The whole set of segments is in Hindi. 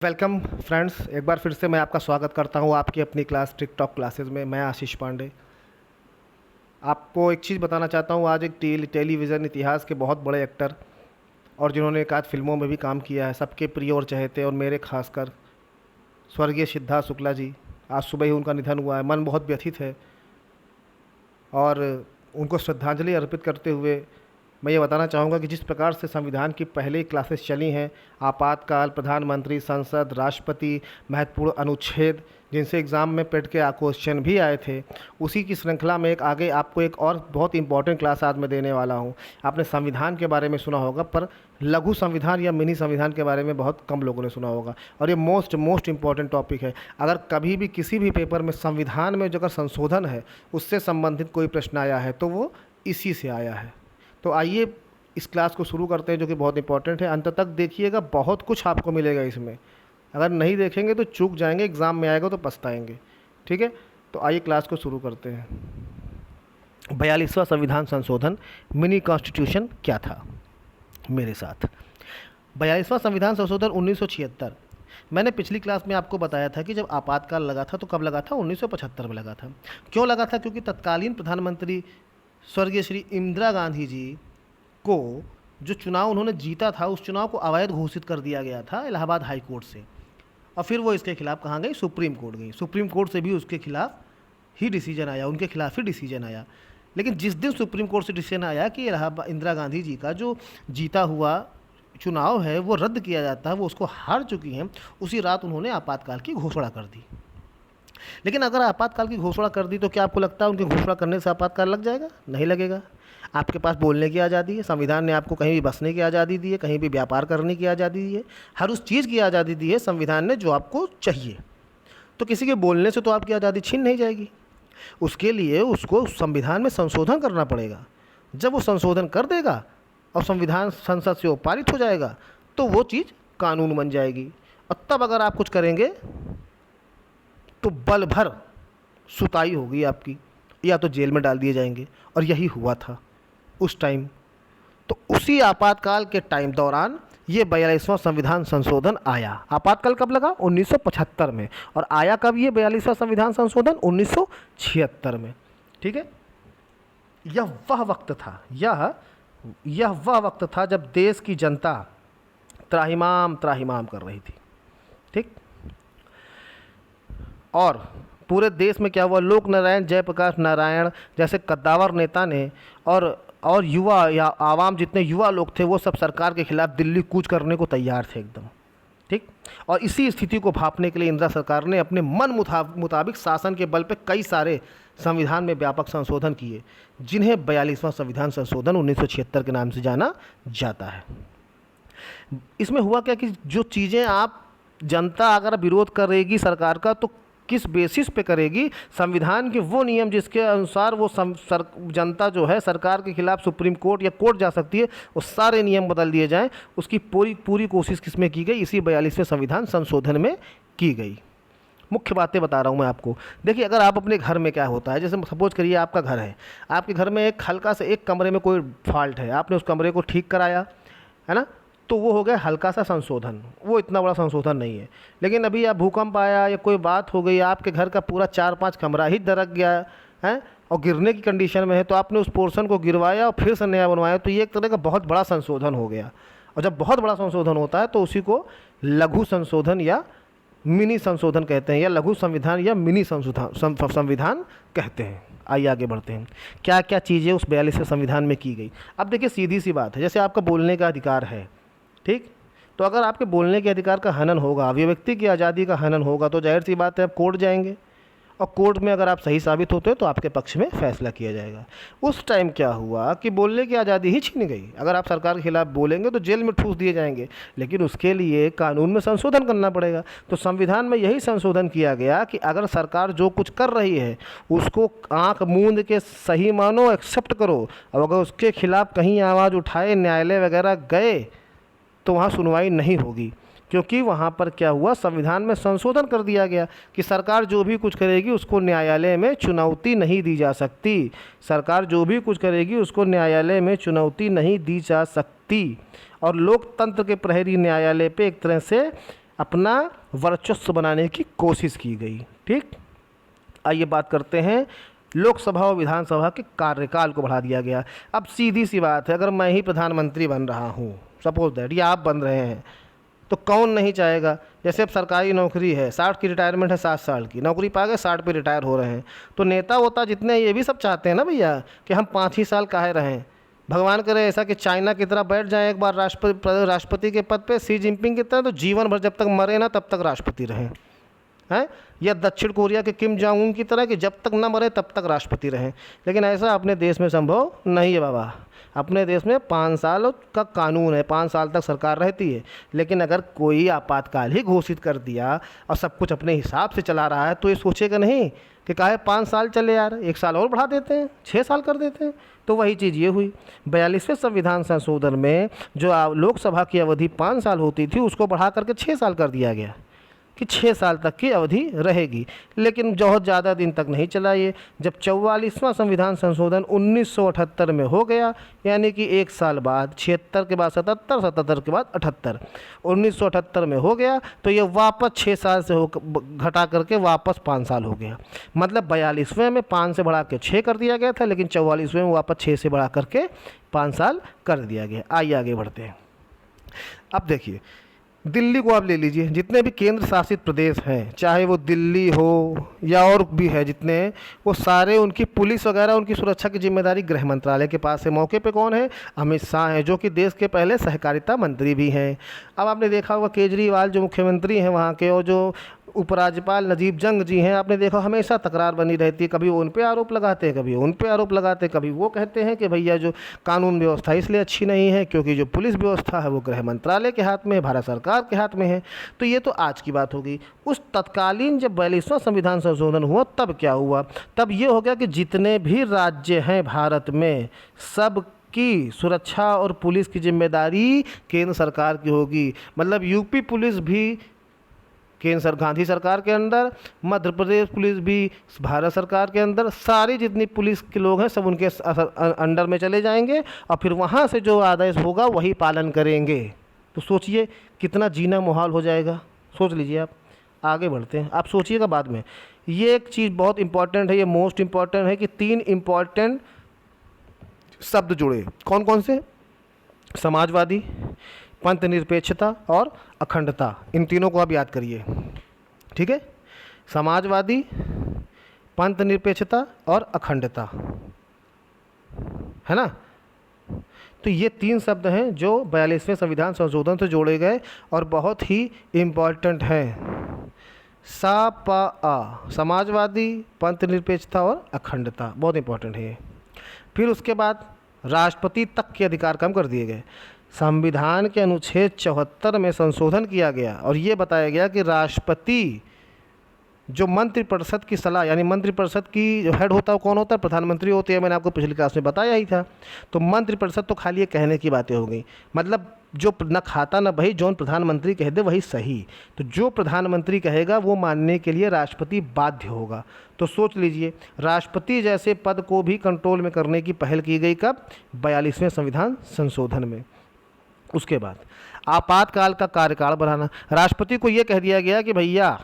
वेलकम फ्रेंड्स, एक बार फिर से मैं आपका स्वागत करता हूँ आपकी अपनी क्लास टिकटॉक क्लासेस में। मैं आशीष पांडे आपको एक चीज़ बताना चाहता हूँ। आज एक टेलीविज़न इतिहास के बहुत बड़े एक्टर और जिन्होंने एक आध फिल्मों में भी काम किया है, सबके प्रिय और चहेते और मेरे खासकर स्वर्गीय सिद्धार्थ शुक्ला जी, आज सुबह ही उनका निधन हुआ है। मन बहुत व्यथित है और उनको श्रद्धांजलि अर्पित करते हुए मैं ये बताना चाहूँगा कि जिस प्रकार से संविधान की पहले क्लासेस चली हैं, आपातकाल, प्रधानमंत्री, संसद, राष्ट्रपति, महत्वपूर्ण अनुच्छेद, जिनसे एग्ज़ाम में पेट के क्वेश्चन भी आए थे, उसी की श्रृंखला में एक आगे आपको एक और बहुत इंपॉर्टेंट क्लास आज मैं देने वाला हूँ। आपने संविधान के बारे में सुना होगा, पर लघु संविधान या मिनी संविधान के बारे में बहुत कम लोगों ने सुना होगा और ये मोस्ट इम्पॉर्टेंट टॉपिक है। अगर कभी भी किसी भी पेपर में संविधान में जो अगर संशोधन है उससे संबंधित कोई प्रश्न आया है तो वो इसी से आया है। तो आइए इस क्लास को शुरू करते हैं, जो कि बहुत इंपॉर्टेंट है। अंत तक देखिएगा, बहुत कुछ आपको मिलेगा इसमें। अगर नहीं देखेंगे तो चूक जाएंगे, एग्ज़ाम में आएगा तो पछताएंगे। ठीक है, तो आइए क्लास को शुरू करते हैं। 42वां संविधान संशोधन, मिनी कॉन्स्टिट्यूशन क्या था मेरे साथ। 42वां संविधान संशोधन 1976। मैंने पिछली क्लास में आपको बताया था कि जब आपातकाल लगा था तो कब लगा था, 1975 में लगा था। क्यों लगा था? क्योंकि तत्कालीन प्रधानमंत्री स्वर्गीय श्री इंदिरा गांधी जी को जो चुनाव उन्होंने जीता था, उस चुनाव को अवैध घोषित कर दिया गया था इलाहाबाद हाई कोर्ट से। और फिर वो इसके खिलाफ कहाँ गई? सुप्रीम कोर्ट गई। सुप्रीम कोर्ट से भी उसके खिलाफ ही डिसीजन आया, उनके खिलाफ ही डिसीजन आया। लेकिन जिस दिन सुप्रीम कोर्ट से डिसीजन आया कि इलाहाबाद इंदिरा गांधी जी का जो जीता हुआ चुनाव है वो रद्द किया जाता है, वो उसको हार चुकी हैं, उसी रात उन्होंने आपातकाल की घोषणा कर दी। लेकिन अगर आपातकाल की घोषणा कर दी तो क्या आपको लगता है उनकी घोषणा करने से आपातकाल लग जाएगा? नहीं लगेगा। आपके पास बोलने की आज़ादी है, संविधान ने आपको कहीं भी बसने की आज़ादी दी है, कहीं भी व्यापार करने की आज़ादी दी है, हर उस चीज़ की आज़ादी दी है संविधान ने जो आपको चाहिए। तो किसी के बोलने से तो आपकी आज़ादी छीन नहीं जाएगी। उसके लिए उसको संविधान में संशोधन करना पड़ेगा। जब वो संशोधन कर देगा और संविधान संसद से वो पारित हो जाएगा तो वो चीज़ कानून बन जाएगी। और तब अगर आप कुछ करेंगे तो बल भर सुताई होगी आपकी, या तो जेल में डाल दिए जाएंगे। और यही हुआ था उस टाइम। तो उसी आपातकाल के टाइम दौरान ये 42वां संविधान संशोधन आया। आपातकाल कब लगा? 1975 में। और आया कब ये 42वां संविधान संशोधन? 1976 में। ठीक है, यह वह वक्त था, यह वह वक्त था जब देश की जनता त्राहिमाम त्राहिमाम कर रही थी। ठीक, और पूरे देश में क्या हुआ? लोक नारायण जयप्रकाश नारायण जैसे कद्दावर नेता ने और युवा या आवाम, जितने युवा लोग थे, वो सब सरकार के खिलाफ दिल्ली कूच करने को तैयार थे एकदम। ठीक, और इसी स्थिति को भांपने के लिए इंदिरा सरकार ने अपने मन मुताबिक शासन के बल पे कई सारे संविधान में व्यापक संशोधन किए, जिन्हें 42वां संविधान संशोधन 1976 के नाम से जाना जाता है। इसमें हुआ क्या कि जो चीज़ें आप जनता अगर विरोध करेगी सरकार का तो किस बेसिस पे करेगी? संविधान के वो नियम जिसके अनुसार वो जनता जो है सरकार के खिलाफ सुप्रीम कोर्ट या कोर्ट जा सकती है, वो सारे नियम बदल दिए जाएं। उसकी पूरी कोशिश किसमें की गई? इसी 42वें संविधान संशोधन में की गई। मुख्य बातें बता रहा हूँ मैं आपको। देखिए, अगर आप अपने घर में क्या होता है, जैसे सपोज करिए आपका घर है, आपके घर में एक हल्का से एक कमरे में कोई फॉल्ट है, आपने उस कमरे को ठीक कराया, है ना, तो वो हो गया हल्का सा संशोधन, वो इतना बड़ा संशोधन नहीं है। लेकिन अभी आप भूकंप आया या कोई बात हो गई, आपके घर का पूरा 4-5 कमरा ही दरक गया है और गिरने की कंडीशन में है, तो आपने उस पोर्शन को गिरवाया और फिर से नया बनवाया, तो ये एक तरह का बहुत बड़ा संशोधन हो गया। और जब बहुत बड़ा संशोधन होता है तो उसी को लघु संशोधन या मिनी संशोधन कहते हैं, या लघु संविधान या मिनी संविधान कहते हैं। आइए आगे बढ़ते हैं, क्या क्या चीज़ें उस 42वें संविधान में की गई। अब देखिए, सीधी सी बात है, जैसे आपका बोलने का अधिकार है, ठीक, तो अगर आपके बोलने के अधिकार का हनन होगा, अभिव्यक्ति की आज़ादी का हनन होगा, तो जाहिर सी बात है आप कोर्ट जाएंगे और कोर्ट में अगर आप सही साबित होते हो तो आपके पक्ष में फैसला किया जाएगा। उस टाइम क्या हुआ कि बोलने की आज़ादी ही छीन गई। अगर आप सरकार के खिलाफ बोलेंगे तो जेल में ठूस दिए जाएंगे, लेकिन उसके लिए कानून में संशोधन करना पड़ेगा। तो संविधान में यही संशोधन किया गया कि अगर सरकार जो कुछ कर रही है उसको आँख मूंद के सही मानो, एक्सेप्ट करो, और अगर उसके खिलाफ कहीं आवाज़ उठाए, न्यायालय वगैरह गए, तो वहाँ सुनवाई नहीं होगी। क्योंकि वहाँ पर क्या हुआ, संविधान में संशोधन कर दिया गया कि सरकार जो भी कुछ करेगी उसको न्यायालय में चुनौती नहीं दी जा सकती। सरकार जो भी कुछ करेगी उसको न्यायालय में चुनौती नहीं दी जा सकती। और लोकतंत्र के प्रहरी न्यायालय पे एक तरह से अपना वर्चस्व बनाने की कोशिश की गई। ठीक, आइए बात करते हैं लोकसभा और विधानसभा के कार्यकाल को बढ़ा दिया गया। अब सीधी सी बात है, अगर मैं ही प्रधानमंत्री बन रहा हूँ, सपोज दैट, या आप बन रहे हैं, तो कौन नहीं चाहेगा। जैसे अब सरकारी नौकरी है, 60 की रिटायरमेंट है, 7 साल की नौकरी पा गए, 60 पे रिटायर हो रहे हैं, तो नेता वोता जितने ये भी सब चाहते हैं ना भैया कि हम 5 ही साल काहे रहें। भगवान करे ऐसा कि चाइना की तरह बैठ जाए एक बार राष्ट्रपति के पद पे, सी जिनपिंग की तरह, तो जीवन भर जब तक मरे ना तब तक राष्ट्रपति रहें, हैं, या दक्षिण कोरिया के किम जोंग उन की तरह कि जब तक ना मरे तब तक राष्ट्रपति रहें। लेकिन ऐसा अपने देश में संभव नहीं है बाबा। अपने देश में 5 साल का कानून है, 5 साल तक सरकार रहती है। लेकिन अगर कोई आपातकाल ही घोषित कर दिया और सब कुछ अपने हिसाब से चला रहा है, तो ये सोचेगा नहीं कि काहे 5 साल चले यार, 1 साल और बढ़ा देते हैं, 6 साल कर देते हैं। तो वही चीज़ ये हुई। 42वें संविधान संशोधन में जो लोकसभा की अवधि 5 साल होती थी, उसको बढ़ा करके 6 साल कर दिया गया कि 6 साल तक की अवधि रहेगी। लेकिन बहुत ज़्यादा दिन तक नहीं चला ये। जब 44वां संविधान संशोधन 1978 में हो गया, यानी कि 1 साल बाद, 76 के बाद 77, 77 के बाद 78, 1978 में हो गया, तो ये वापस 6 साल से घटा करके वापस 5 साल हो गया। मतलब 42वें में 5 से बढ़ा के 6 कर दिया गया था, लेकिन 44वें में वापस 6 से बढ़ा करके 5 साल कर दिया गया। आइए आगे बढ़ते हैं। अब देखिए, दिल्ली को आप ले लीजिए, जितने भी केंद्र शासित प्रदेश हैं, चाहे वो दिल्ली हो या और भी है जितने, वो सारे, उनकी पुलिस वगैरह, उनकी सुरक्षा की जिम्मेदारी गृह मंत्रालय के पास है। मौके पे कौन है? अमित शाह हैं, जो कि देश के पहले सहकारिता मंत्री भी हैं। अब आपने देखा होगा केजरीवाल जो मुख्यमंत्री हैं वहाँ के, और जो उपराज्यपाल नजीब जंग जी हैं, आपने देखा हमेशा तकरार बनी रहती है। कभी वो उन पे आरोप लगाते हैं, कभी उन पे आरोप लगाते हैं, कभी वो कहते हैं कि भैया जो कानून व्यवस्था इसलिए अच्छी नहीं है क्योंकि जो पुलिस व्यवस्था है वो गृह मंत्रालय के हाथ में है, भारत सरकार के हाथ में है। तो ये तो आज की बात होगी। उस तत्कालीन जब 42वां संविधान संशोधन हुआ, तब क्या हुआ? तब ये हो गया कि जितने भी राज्य हैं भारत में, सब की सुरक्षा और पुलिस की जिम्मेदारी केंद्र सरकार की होगी। मतलब यूपी पुलिस भी गांधी सरकार के अंदर, मध्य प्रदेश पुलिस भी भारत सरकार के अंदर, सारी जितनी पुलिस के लोग हैं सब उनके अंडर में चले जाएंगे, और फिर वहाँ से जो आदेश होगा वही पालन करेंगे। तो सोचिए कितना जीना मुहाल हो जाएगा। सोच लीजिए आप। आगे बढ़ते हैं, आप सोचिएगा बाद में। ये एक चीज़ बहुत इंपॉर्टेंट है, ये मोस्ट इम्पॉर्टेंट है कि 3 इम्पॉर्टेंट शब्द जुड़े। कौन कौन से? समाजवादी, पंथ निरपेक्षता और अखंडता। इन तीनों को आप याद करिए, ठीक है? समाजवादी, पंथ निरपेक्षता और अखंडता, है ना? तो ये 3 शब्द हैं जो 42वें संविधान संशोधन से जोड़े गए और बहुत ही इम्पॉर्टेंट हैं। सा पा आ, समाजवादी, पंथ निरपेक्षता और अखंडता, बहुत इम्पॉर्टेंट है ये। फिर उसके बाद राष्ट्रपति तक के अधिकार कम कर दिए गए। संविधान के अनुच्छेद 74 में संशोधन किया गया और ये बताया गया कि राष्ट्रपति जो मंत्रिपरिषद की सलाह, यानी मंत्रिपरिषद की जो हेड होता है वो कौन होता है? प्रधानमंत्री होते हैं। मैंने आपको पिछली क्लास में बताया ही था। तो मंत्रिपरिषद तो खाली ये कहने की बातें हो गई, मतलब जो न खाता न बही, जो प्रधानमंत्री कह दे वही सही। तो जो प्रधानमंत्री कहेगा वो मानने के लिए राष्ट्रपति बाध्य होगा। तो सोच लीजिए, राष्ट्रपति जैसे पद को भी कंट्रोल में करने की पहल की गई कब? 42वें संविधान संशोधन में। उसके बाद आपातकाल का कार्यकाल बढ़ाना। राष्ट्रपति को ये कह दिया गया कि भैया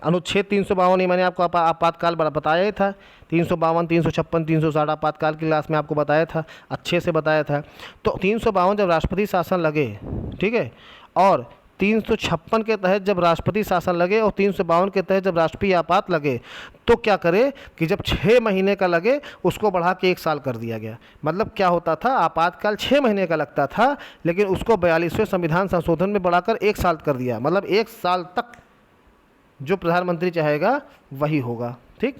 अनुच्छेद 352, ही मैंने आपको आपातकाल बताया ही था, 352, 356, 360 आपातकाल की क्लास में आपको बताया था, अच्छे से बताया था। तो 352 जब राष्ट्रपति शासन लगे, ठीक है, और 356 के तहत जब राष्ट्रपति शासन लगे और 352 के तहत जब राष्ट्रीय आपात लगे, तो क्या करे कि जब 6 महीने का लगे उसको बढ़ा के 1 साल कर दिया गया। मतलब क्या होता था? आपातकाल 6 महीने का लगता था, लेकिन उसको 42वें संविधान संशोधन में बढ़ाकर 1 साल कर दिया। मतलब 1 साल तक जो प्रधानमंत्री चाहेगा वही होगा, ठीक।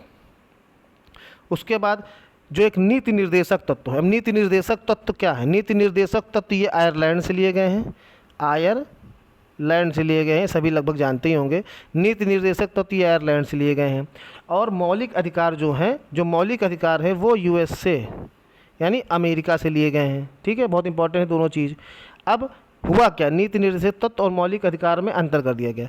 उसके बाद जो एक नीति निर्देशक तत्व है। अब नीति निर्देशक तत्व क्या है? नीति निर्देशक तत्व ये आयरलैंड से लिए गए हैं, आयरलैंड से लिए गए हैं, सभी लगभग जानते ही होंगे। नीति निर्देशक तत्व ये आयरलैंड से लिए गए हैं। और मौलिक अधिकार जो हैं, जो मौलिक अधिकार है वो यूएस से, यानी अमेरिका से लिए गए हैं, ठीक है। बहुत इंपॉर्टेंट है दोनों चीज़। अब हुआ क्या? नीति निर्देशक तत्व और मौलिक अधिकार में अंतर कर दिया गया,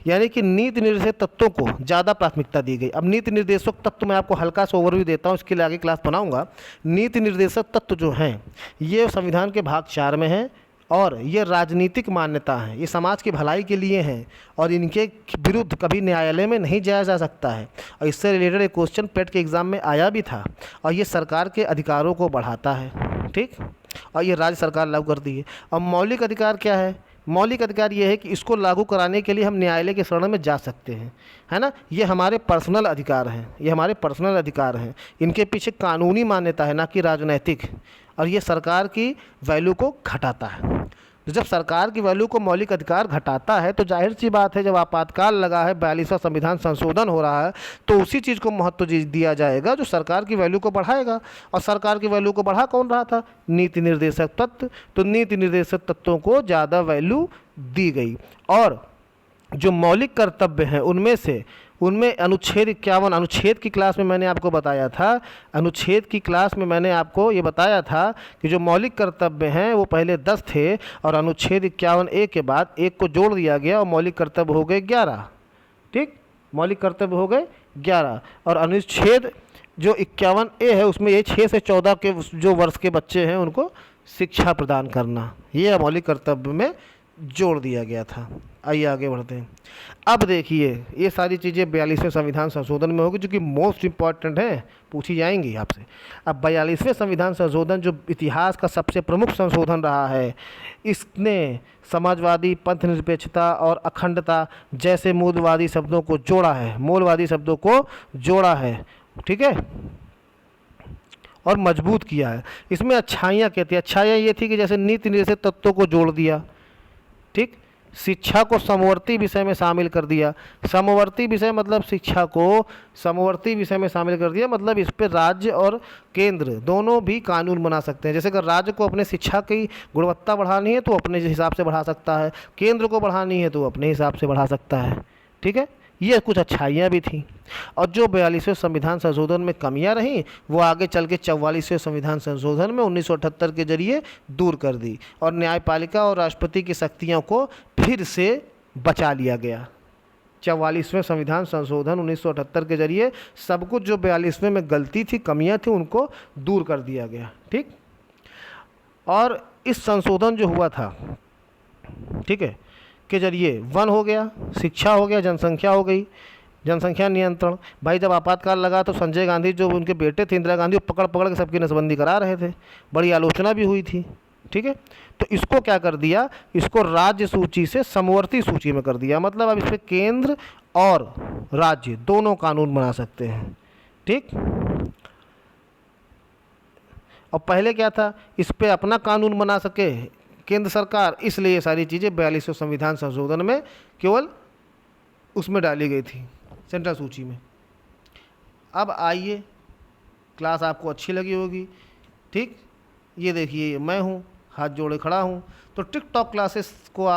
यानी कि नीति निर्देशक तत्वों को ज़्यादा प्राथमिकता दी गई। अब नीति निर्देशक तत्व मैं आपको हल्का सा ओवरव्यू देता हूँ, इसके लिए आगे क्लास बनाऊंगा। नीति निर्देशक तत्व जो हैं ये संविधान के भाग 4 में हैं और ये राजनीतिक मान्यता है, ये समाज की भलाई के लिए हैं और इनके विरुद्ध कभी न्यायालय में नहीं जाया जा सकता है। और इससे रिलेटेड एक क्वेश्चन पेट के एग्ज़ाम में आया भी था। और ये सरकार के अधिकारों को बढ़ाता है, ठीक, और ये राज्य सरकार लागू करती है। और मौलिक अधिकार क्या है? मौलिक अधिकार ये है कि इसको लागू कराने के लिए हम न्यायालय के शरण में जा सकते हैं, है ना। ये हमारे पर्सनल अधिकार हैं, ये हमारे पर्सनल अधिकार हैं। इनके पीछे कानूनी मान्यता है, ना कि राजनैतिक। और ये सरकार की वैल्यू को घटाता है। तो जब सरकार की वैल्यू को मौलिक अधिकार घटाता है तो जाहिर सी बात है, जब आपातकाल लगा है, 42वां संविधान संशोधन हो रहा है, तो उसी चीज़ को महत्व दिया जाएगा जो सरकार की वैल्यू को बढ़ाएगा। और सरकार की वैल्यू को बढ़ा कौन रहा था? नीति निर्देशक तत्व। तो नीति निर्देशक तत्वों को ज़्यादा वैल्यू दी गई। और जो मौलिक कर्तव्य हैं उनमें अनुच्छेद 51, अनुच्छेद की क्लास में मैंने आपको बताया था, अनुच्छेद की क्लास में मैंने आपको ये बताया था कि जो मौलिक कर्तव्य हैं वो पहले 10 थे और अनुच्छेद 51A के बाद एक को जोड़ दिया गया और मौलिक कर्तव्य हो गए 11, ठीक, मौलिक कर्तव्य हो गए 11। और अनुच्छेद जो 51A है उसमें ये 6 से 14 के जो वर्ष के बच्चे हैं उनको शिक्षा प्रदान करना, ये मौलिक कर्तव्य में जोड़ दिया गया था। आइए आगे बढ़ते हैं। अब देखिए ये सारी चीज़ें 42वें संविधान संशोधन में होगी जो कि मोस्ट इम्पॉर्टेंट है, पूछी जाएंगी आपसे। अब 42वें संविधान संशोधन जो इतिहास का सबसे प्रमुख संशोधन रहा है, इसने समाजवादी, पंथनिरपेक्षता और अखंडता जैसे मूलवादी शब्दों को जोड़ा है, मूलवादी शब्दों को जोड़ा है, ठीक है, और मजबूत किया है। इसमें अच्छाइयाँ क्या थी? अच्छाइयाँ ये थी कि जैसे नीति निर्देशक तत्वों को जोड़ दिया, ठीक, शिक्षा को समवर्ती विषय में शामिल कर दिया। समवर्ती विषय मतलब शिक्षा को समवर्ती विषय में शामिल कर दिया, मतलब इस पर राज्य और केंद्र दोनों भी कानून बना सकते हैं। जैसे अगर राज्य को अपने शिक्षा की गुणवत्ता बढ़ानी है तो अपने हिसाब से बढ़ा सकता है, केंद्र को बढ़ानी है तो अपने हिसाब से बढ़ा सकता है, ठीक है। ये कुछ अच्छाइयाँ भी थी। और जो 42वें संविधान संशोधन में कमियां रहीं वो आगे चल के 44वें संविधान संशोधन में 1978 के जरिए दूर कर दी और न्यायपालिका और राष्ट्रपति की शक्तियों को फिर से बचा लिया गया। 44वें संविधान संशोधन 1978 के जरिए सब कुछ जो 42वें में गलती थी, कमियां थी, उनको दूर कर दिया गया, ठीक। और इस संशोधन जो हुआ था, ठीक है, के जरिए वन हो गया, शिक्षा हो गया, जनसंख्या हो गई, जनसंख्या नियंत्रण। भाई जब आपातकाल लगा तो संजय गांधी जो उनके बेटे थे इंदिरा गांधी, वो पकड़ पकड़ के सबकी नसबंदी करा रहे थे, बड़ी आलोचना भी हुई थी, ठीक है। तो इसको क्या कर दिया? इसको राज्य सूची से समवर्ती सूची में कर दिया, मतलब अब इस पर केंद्र और राज्य दोनों कानून बना सकते हैं, ठीक। और पहले क्या था, इस पर अपना कानून बना सके केंद्र सरकार, इसलिए ये सारी चीज़ें 42वें संविधान संशोधन में केवल उसमें डाली गई थी, सेंट्रल सूची में। अब आइए, क्लास आपको अच्छी लगी होगी, ठीक। ये देखिए मैं हूँ, हाथ जोड़े खड़ा हूँ। तो टिकटॉक क्लासेस को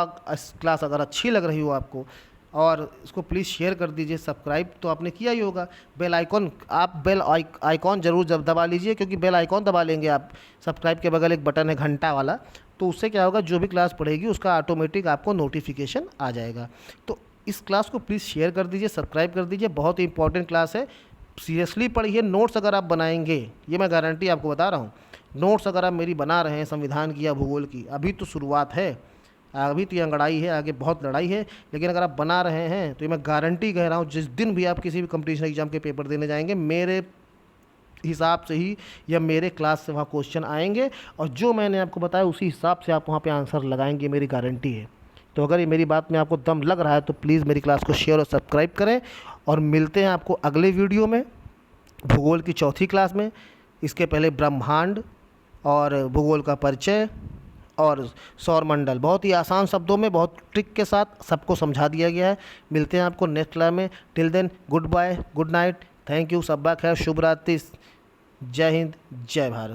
क्लास अगर अच्छी लग रही हो आपको, और इसको प्लीज़ शेयर कर दीजिए। सब्सक्राइब तो आपने किया ही होगा, बेल आइकॉन, आप बेल आइकॉन ज़रूर जब दबा लीजिए, क्योंकि बेल आइकॉन दबा लेंगे आप, सब्सक्राइब के बगल एक बटन है घंटा वाला, तो उससे क्या होगा, जो भी क्लास पढ़ेगी उसका ऑटोमेटिक आपको नोटिफिकेशन आ जाएगा। तो इस क्लास को प्लीज़ शेयर कर दीजिए, सब्सक्राइब कर दीजिए, बहुत ही इंपॉर्टेंट क्लास है, सीरियसली पढ़िए। नोट्स अगर आप बनाएंगे, ये मैं गारंटी आपको बता रहा हूँ, नोट्स अगर आप मेरी बना रहे हैं संविधान की या भूगोल की, अभी तो शुरुआत है, अभी तो ये अंगड़ाई है, आगे बहुत लड़ाई है, लेकिन अगर आप बना रहे हैं तो ये मैं गारंटी कह रहा हूँ, जिस दिन भी आप किसी भी कंपटीशन एग्जाम के पेपर देने जाएंगे, मेरे हिसाब से ही या मेरे क्लास से वहाँ क्वेश्चन आएंगे, और जो मैंने आपको बताया उसी हिसाब से आप वहाँ पे आंसर लगाएंगे, मेरी गारंटी है। तो अगर ये मेरी बात में आपको दम लग रहा है तो प्लीज़ मेरी क्लास को शेयर और सब्सक्राइब करें, और मिलते हैं आपको अगले वीडियो में भूगोल की चौथी क्लास में। इसके पहले ब्रह्मांड और भूगोल का परिचय और सौरमंडल बहुत ही आसान शब्दों में, बहुत ट्रिक के साथ सबको समझा दिया गया है। मिलते हैं आपको नेक्स्ट क्लास में। Till then good bye, good night, thank you, शब्बा खैर, शुभ रात्रि, जय हिंद, जय भारत।